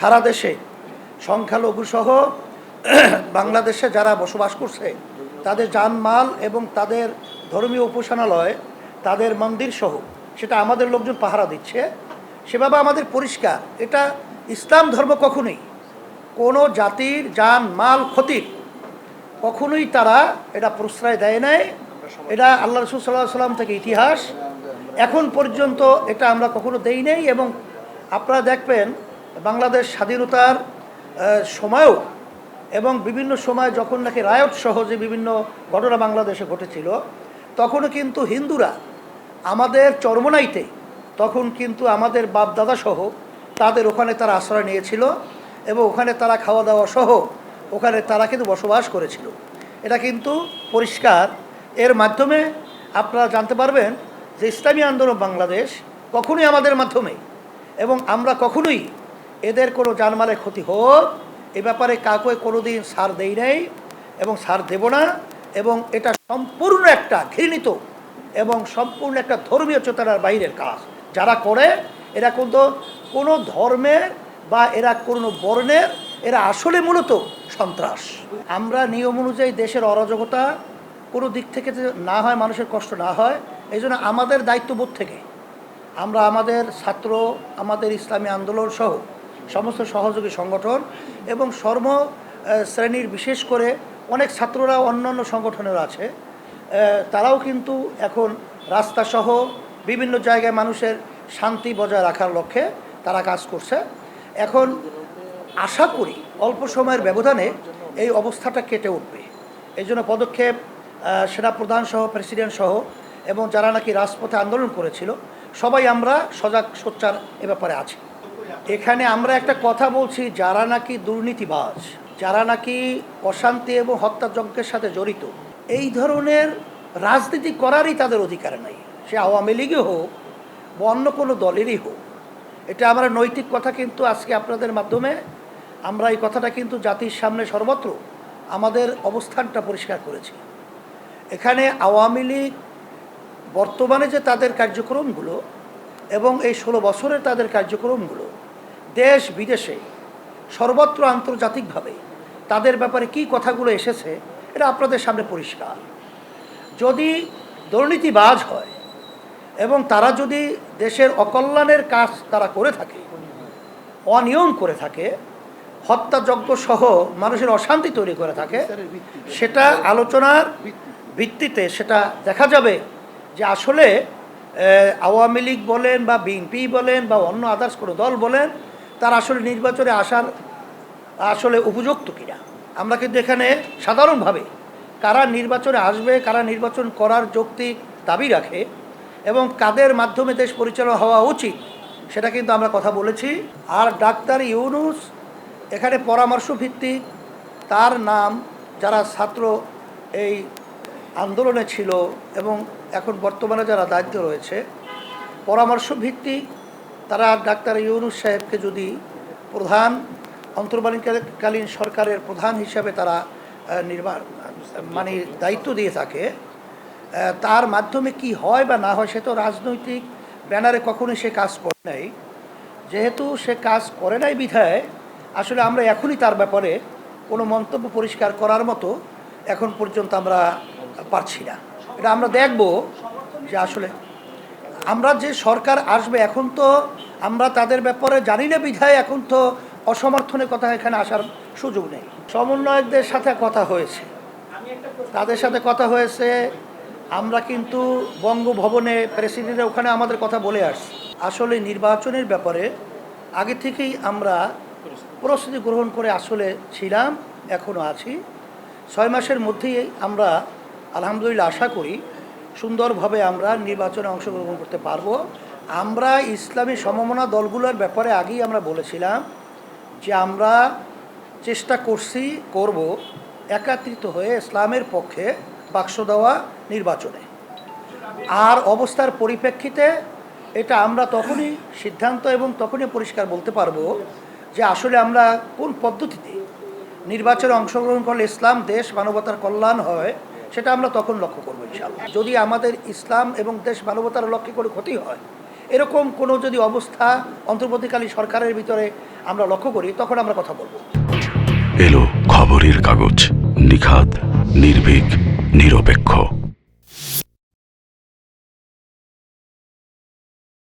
সারা দেশে সংখ্যালঘু সহ বাংলাদেশে যারা বসবাস করছে তাদের জানমাল এবং তাদের ধর্মীয় উপাসনালয়, তাদের মন্দির সহ সেটা আমাদের লোকজন পাহারা দিচ্ছে। সেভাবে আমাদের পরিষ্কার, এটা ইসলাম ধর্ম কখনোই কোনো জাতির জানমাল ক্ষতির কখনোই তারা এটা প্রশ্রয় দেয় নাই। এটা আল্লাহ রাসূল সাল্লাল্লাহু আলাইহি ওয়াসাল্লাম থেকে ইতিহাস, এখন পর্যন্ত এটা আমরা কখনো দেই নাই। এবং আপনারা দেখবেন বাংলাদেশ স্বাধীনতার সময়ও এবং বিভিন্ন সময় যখন নাকি রায়ট সহ যে বিভিন্ন ঘটনা বাংলাদেশে ঘটেছিল, তখনও কিন্তু হিন্দুরা আমাদের চরমনাইতে তখন কিন্তু আমাদের বাপ দাদা সহ তাদের ওখানে তারা আশ্রয় নিয়েছিল এবং ওখানে তারা খাওয়া দাওয়া সহ ওখানে তারা কিন্তু বসবাস করেছিল। এটা কিন্তু পরিষ্কার। এর মাধ্যমে আপনারা জানতে পারবেন যে ইসলামী আন্দোলন বাংলাদেশ কখনোই আমাদের মাধ্যমে এবং আমরা কখনোই এদের কোনো জানমালের ক্ষতি হোক এ ব্যাপারে কাউকে কোনো দিন ছাড় দেই নাই এবং ছাড় দেব না। এবং এটা সম্পূর্ণ একটা ঘৃণিত এবং সম্পূর্ণ একটা ধর্মীয় চেতনার বাইরের কাজ যারা করে। এরা কিন্তু কোনো ধর্মের বা এরা কোনো বর্ণের, এরা আসলে মূলত সন্ত্রাস। আমরা নিয়ম অনুযায়ী দেশের অরাজকতা কোনো দিক থেকে না হয়, মানুষের কষ্ট না হয়, এই জন্য আমাদের দায়িত্ববোধ থেকে আমরা আমাদের ছাত্র, আমাদের ইসলামী আন্দোলন সহ সমস্ত সহযোগী সংগঠন এবং সর্ব শ্রেণীর বিশেষ করে অনেক ছাত্ররা অন্যান্য সংগঠনের আছে, তারাও কিন্তু এখন রাস্তাসহ বিভিন্ন জায়গায় মানুষের শান্তি বজায় রাখার লক্ষ্যে তারা কাজ করছে। এখন আশা করি অল্প সময়ের ব্যবধানে এই অবস্থাটা কেটে উঠবে। এই জন্য পদক্ষেপ সেনাপ্রধান সহ, প্রেসিডেন্ট সহ এবং যারা নাকি রাজপথে আন্দোলন করেছিল সবাই আমরা সজাগ সোচ্চার এ ব্যাপারে আছি। এখানে আমরা একটা কথা বলছি, যারা নাকি দুর্নীতিবাজ, যারা নাকি অশান্তি এবং হত্যাযজ্ঞের সাথে জড়িত, এই ধরনের রাজনীতি করারই তাদের অধিকার নাই, সে আওয়ামী লীগই হোক বা অন্য কোনো দলেরই হোক। এটা আমরা নৈতিক কথা কিন্তু আজকে আপনাদের মাধ্যমে আমরা এই কথাটা কিন্তু জাতির সামনে সর্বত্র আমাদের অবস্থানটা পরিষ্কার করেছি। এখানে আওয়ামী লীগ বর্তমানে যে তাদের কার্যক্রমগুলো এবং এই 16 বছরের তাদের কার্যক্রমগুলো দেশ বিদেশে সর্বত্র আন্তর্জাতিকভাবে তাদের ব্যাপারে কি কথাগুলো এসেছে এটা আপনাদের সামনে পরিষ্কার। যদি দুর্নীতিবাজ হয় এবং তারা যদি দেশের অকল্যাণের কাজ তারা করে থাকে, অনিয়ম করে থাকে, হত্যাযজ্ঞ সহ মানুষের অশান্তি তৈরি করে থাকে, সেটা আলোচনার ভিত্তিতে সেটা দেখা যাবে যে আসলে আওয়ামী লীগ বলেন বা বিএনপি বলেন বা অন্য আদার্স কোনো দল বলেন, তারা আসলে নির্বাচনে আসার আসলে উপযুক্ত কিনা। আমরা কিন্তু এখানে সাধারণভাবে কারা নির্বাচনে আসবে, কারা নির্বাচন করার যৌক্তিক দাবি রাখে এবং কাদের মাধ্যমে দেশ পরিচালনা হওয়া উচিত সেটা কিন্তু আমরা কথা বলেছি। আর ডাক্তার ইউনূস এখানে পরামর্শ ভিত্তিক, তার নাম যারা ছাত্র এই আন্দোলনে ছিল এবং এখন বর্তমানে যারা দায়িত্ব রয়েছে, পরামর্শ ভিত্তিক তারা ডাক্তার ইউনূস সাহেবকে যদি প্রধান অন্তর্বর্তীকালীন সরকারের প্রধান হিসাবে তারা মানে দায়িত্ব দিয়ে থাকে, তার মাধ্যমে কি হয় বা না হয় সে তো রাজনৈতিক ব্যানারে কখনোই সে কাজ করে নাই। যেহেতু সে কাজ করে নাই বিধায় আসলে আমরা এখনই তার ব্যাপারে কোনো মন্তব্য পরিষ্কার করার মতো এখন পর্যন্ত আমরা পারছি না। এটা আমরা দেখব যে আসলে আমরা যে সরকার আসবে এখন তো আমরা তাদের ব্যাপারে জানি না বিধায় এখন তো অসমর্থনের কথা এখানে আসার সুযোগ নেই। সমন্বয়কদের সাথে কথা হয়েছে, তাদের সাথে কথা হয়েছে। আমরা কিন্তু বঙ্গভবনে প্রেসিডেন্টের ওখানে আমাদের কথা বলে আসছি। আসলে নির্বাচনের ব্যাপারে আগে থেকেই আমরা প্রস্তুতি গ্রহণ করে আসলে ছিলাম, এখনও আছি। 6 মাসের মধ্যেই আমরা আলহামদুলিল্লাহ আশা করি সুন্দরভাবে আমরা নির্বাচনে অংশগ্রহণ করতে পারবো। আমরা ইসলামী সমমনা দলগুলোর ব্যাপারে আগেই আমরা বলেছিলাম যে আমরা চেষ্টা করব একত্রিত হয়ে ইসলামের পক্ষে বাক্স দেওয়া নির্বাচনে। আর অবস্থার পরিপ্রেক্ষিতে এটা আমরা তখনই সিদ্ধান্ত এবং তখনই পরিষ্কার বলতে পারবো যে আসলে আমরা কোন পদ্ধতিতে নির্বাচনে অংশগ্রহণ করলে ইসলাম, দেশ, মানবতার কল্যাণ হয় সেটা আমরা তখন লক্ষ্য করবো ইনশাআল্লাহ। যদি আমাদের ইসলাম এবং দেশ মানবতার লক্ষ্যে করে ক্ষতি হয় এরকম কোনো যদি অবস্থা অন্তর্বর্তীকালীন সরকারের ভিতরে আমরা লক্ষ্য করি, তখন আমরা কথা বলবো। এলো খবরের কাগজ, নিখাদ, নির্ভীক, নিরপেক্ষ।